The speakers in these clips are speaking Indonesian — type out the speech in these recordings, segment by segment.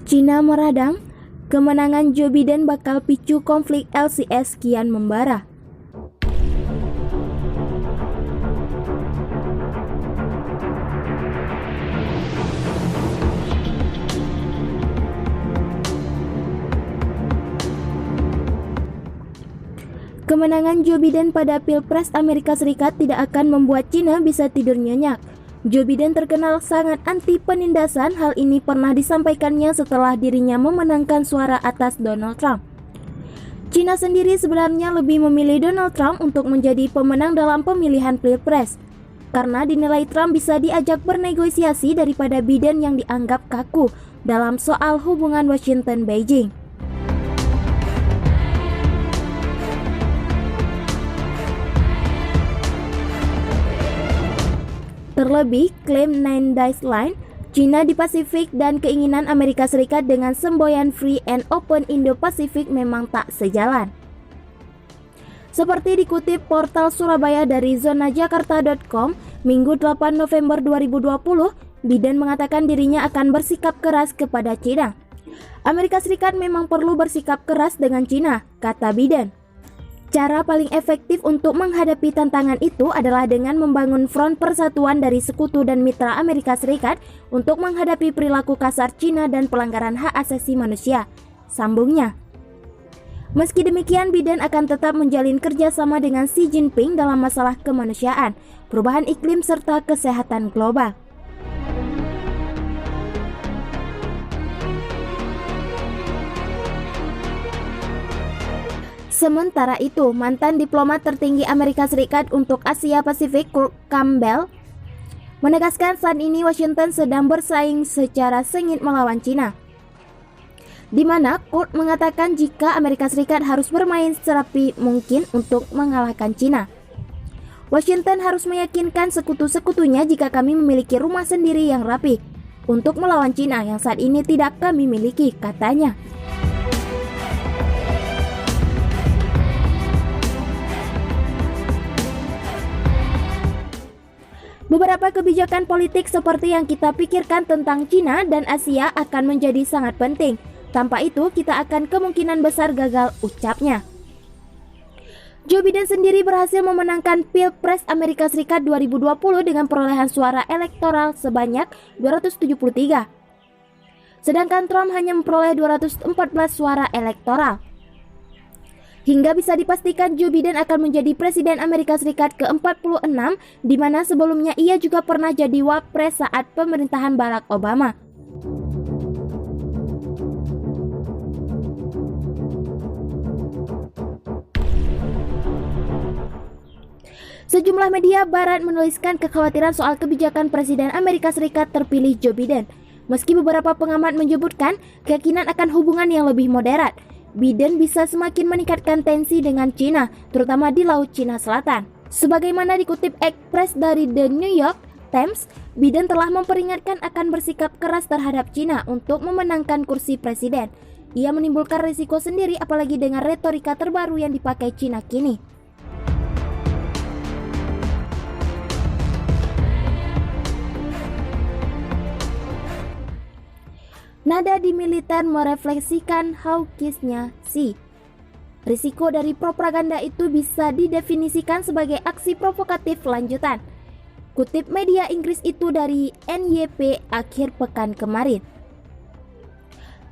Cina meradang, kemenangan Joe Biden bakal picu konflik LCS kian membara. Kemenangan Joe Biden pada Pilpres Amerika Serikat tidak akan membuat Cina bisa tidur nyenyak. Joe Biden terkenal sangat anti penindasan. Hal ini pernah disampaikannya setelah dirinya memenangkan suara atas Donald Trump. Cina sendiri sebenarnya lebih memilih Donald Trump untuk menjadi pemenang dalam pemilihan Pilpres, karena dinilai Trump bisa diajak bernegosiasi daripada Biden yang dianggap kaku dalam soal hubungan Washington-Beijing. Terlebih, klaim Nine Days Line, Cina di Pasifik dan keinginan Amerika Serikat dengan semboyan Free and Open Indo-Pasifik memang tak sejalan. Seperti dikutip portal Surabaya dari zonajakarta.com, Minggu 8 November 2020, Biden mengatakan dirinya akan bersikap keras kepada Cina. Amerika Serikat memang perlu bersikap keras dengan Cina, kata Biden. Cara paling efektif untuk menghadapi tantangan itu adalah dengan membangun front persatuan dari sekutu dan mitra Amerika Serikat untuk menghadapi perilaku kasar Cina dan pelanggaran hak asasi manusia, sambungnya. Meski demikian, Biden akan tetap menjalin kerjasama dengan Xi Jinping dalam masalah kemanusiaan, perubahan iklim serta kesehatan global. Sementara itu, mantan diplomat tertinggi Amerika Serikat untuk Asia Pasifik, Kurt Campbell, menegaskan saat ini Washington sedang bersaing secara sengit melawan Cina. Di mana Kurt mengatakan jika Amerika Serikat harus bermain serapi mungkin untuk mengalahkan Cina. Washington harus meyakinkan sekutu-sekutunya jika kami memiliki rumah sendiri yang rapi untuk melawan Cina yang saat ini tidak kami miliki, katanya. Beberapa kebijakan politik seperti yang kita pikirkan tentang Cina dan Asia akan menjadi sangat penting. Tanpa itu, kita akan kemungkinan besar gagal, ucapnya. Joe Biden sendiri berhasil memenangkan Pilpres Amerika Serikat 2020 dengan perolehan suara elektoral sebanyak 273. Sedangkan Trump hanya memperoleh 214 suara elektoral. Hingga bisa dipastikan Joe Biden akan menjadi Presiden Amerika Serikat ke-46, di mana sebelumnya ia juga pernah jadi wapres saat pemerintahan Barack Obama. Sejumlah media barat menuliskan kekhawatiran soal kebijakan Presiden Amerika Serikat terpilih Joe Biden. Meski beberapa pengamat menyebutkan keyakinan akan hubungan yang lebih moderat, Biden bisa semakin meningkatkan tensi dengan Cina, terutama di Laut Cina Selatan. Sebagaimana dikutip Express dari The New York Times, Biden telah memperingatkan akan bersikap keras terhadap Cina untuk memenangkan kursi presiden. Ia menimbulkan risiko sendiri apalagi dengan retorika terbaru yang dipakai Cina kini. Nada di militer merefleksikan hawkishnya Xi. Risiko dari propaganda itu bisa didefinisikan sebagai aksi provokatif lanjutan. Kutip media Inggris itu dari NYP akhir pekan kemarin.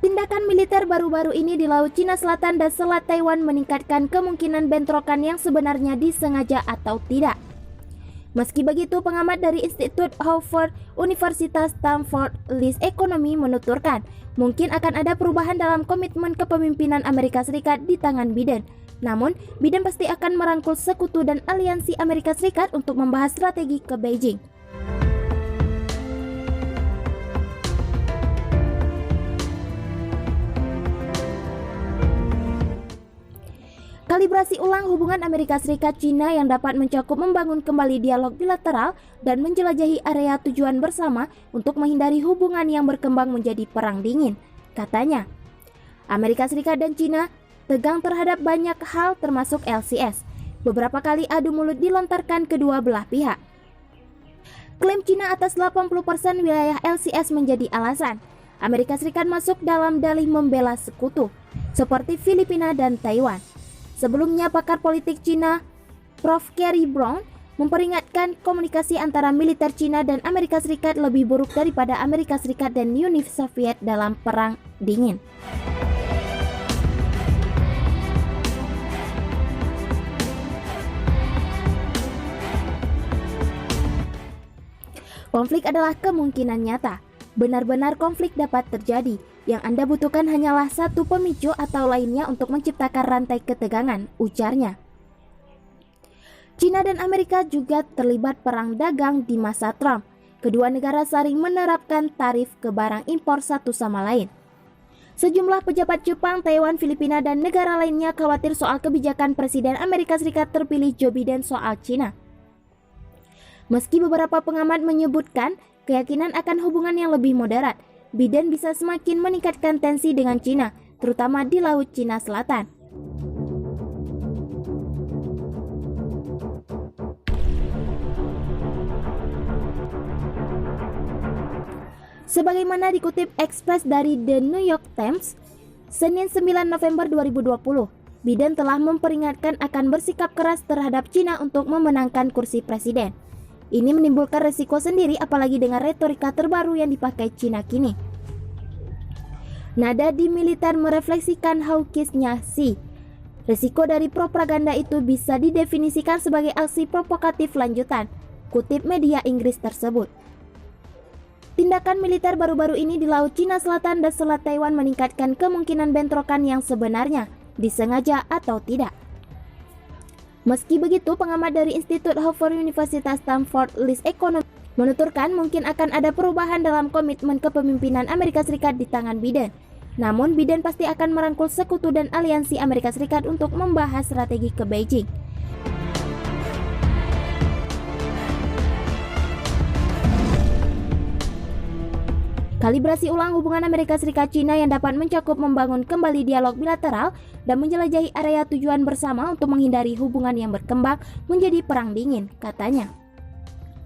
Tindakan militer baru-baru ini di Laut Cina Selatan dan Selat Taiwan meningkatkan kemungkinan bentrokan yang sebenarnya disengaja atau tidak. Meski begitu, pengamat dari Institut Harvard Universitas Stanford Liz Economy menuturkan mungkin akan ada perubahan dalam komitmen kepemimpinan Amerika Serikat di tangan Biden. Namun, Biden pasti akan merangkul sekutu dan aliansi Amerika Serikat untuk membahas strategi ke Beijing. Kalibrasi ulang hubungan Amerika Serikat-China yang dapat mencakup membangun kembali dialog bilateral dan menjelajahi area tujuan bersama untuk menghindari hubungan yang berkembang menjadi perang dingin, katanya. Amerika Serikat dan China tegang terhadap banyak hal termasuk LCS. Beberapa kali adu mulut dilontarkan kedua belah pihak. Klaim China atas 80% wilayah LCS menjadi alasan Amerika Serikat masuk dalam dalih membela sekutu, seperti Filipina dan Taiwan. Sebelumnya, pakar politik China, Prof. Kerry Brown, memperingatkan komunikasi antara militer China dan Amerika Serikat lebih buruk daripada Amerika Serikat dan Uni Soviet dalam Perang Dingin. Konflik adalah kemungkinan nyata. Benar-benar konflik dapat terjadi. Yang Anda butuhkan hanyalah satu pemicu atau lainnya untuk menciptakan rantai ketegangan, ujarnya. China dan Amerika juga terlibat perang dagang di masa Trump. Kedua negara saling menerapkan tarif ke barang impor satu sama lain. Sejumlah pejabat Jepang, Taiwan, Filipina, dan negara lainnya khawatir soal kebijakan Presiden Amerika Serikat terpilih Joe Biden soal China. Meski beberapa pengamat menyebutkan keyakinan akan hubungan yang lebih moderat, Biden bisa semakin meningkatkan tensi dengan China, terutama di Laut Cina Selatan. Sebagaimana dikutip Express dari The New York Times, Senin 9 November 2020, Biden telah memperingatkan akan bersikap keras terhadap China untuk memenangkan kursi presiden. Ini menimbulkan resiko sendiri apalagi dengan retorika terbaru yang dipakai China kini. Nada di militer merefleksikan hawkishnya Xi. Risiko dari propaganda itu bisa didefinisikan sebagai aksi provokatif lanjutan, kutip media Inggris tersebut. Tindakan militer baru-baru ini di Laut Cina Selatan dan Selat Taiwan meningkatkan kemungkinan bentrokan yang sebenarnya, disengaja atau tidak. Meski begitu, pengamat dari Institut Hoover Universitas Stanford List Economy menuturkan mungkin akan ada perubahan dalam komitmen kepemimpinan Amerika Serikat di tangan Biden. Namun, Biden pasti akan merangkul sekutu dan aliansi Amerika Serikat untuk membahas strategi ke Beijing. Kalibrasi ulang hubungan Amerika Serikat-China yang dapat mencakup membangun kembali dialog bilateral dan menjelajahi area tujuan bersama untuk menghindari hubungan yang berkembang menjadi perang dingin, katanya.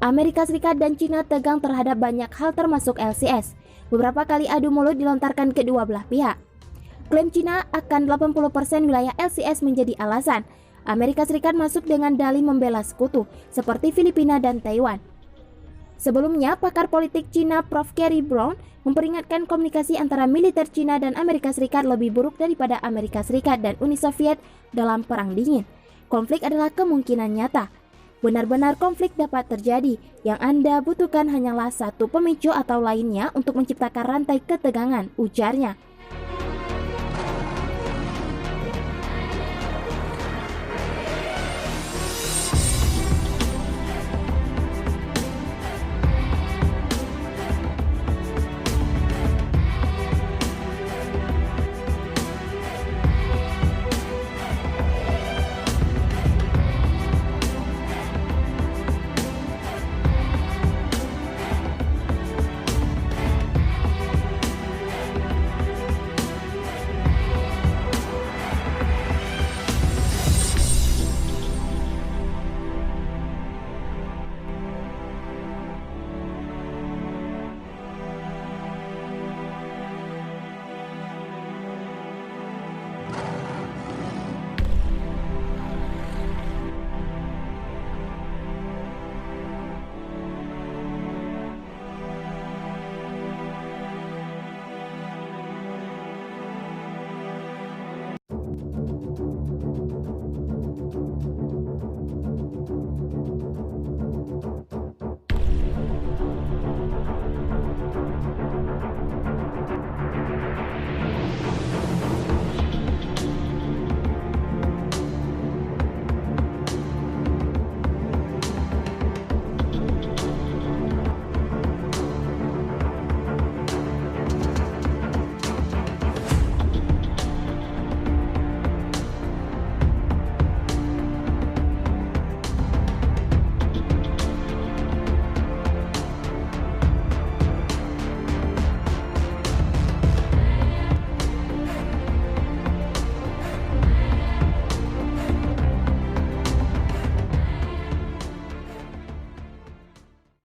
Amerika Serikat dan China tegang terhadap banyak hal termasuk LCS. Beberapa kali adu mulut dilontarkan kedua belah pihak. Klaim China akan 80% wilayah LCS menjadi alasan Amerika Serikat masuk dengan dalih membela sekutu, seperti Filipina dan Taiwan. Sebelumnya, pakar politik China Prof. Kerry Brown memperingatkan komunikasi antara militer China dan Amerika Serikat lebih buruk daripada Amerika Serikat dan Uni Soviet dalam Perang Dingin. Konflik adalah kemungkinan nyata. Benar-benar konflik dapat terjadi. Yang Anda butuhkan hanyalah satu pemicu atau lainnya untuk menciptakan rantai ketegangan, ujarnya.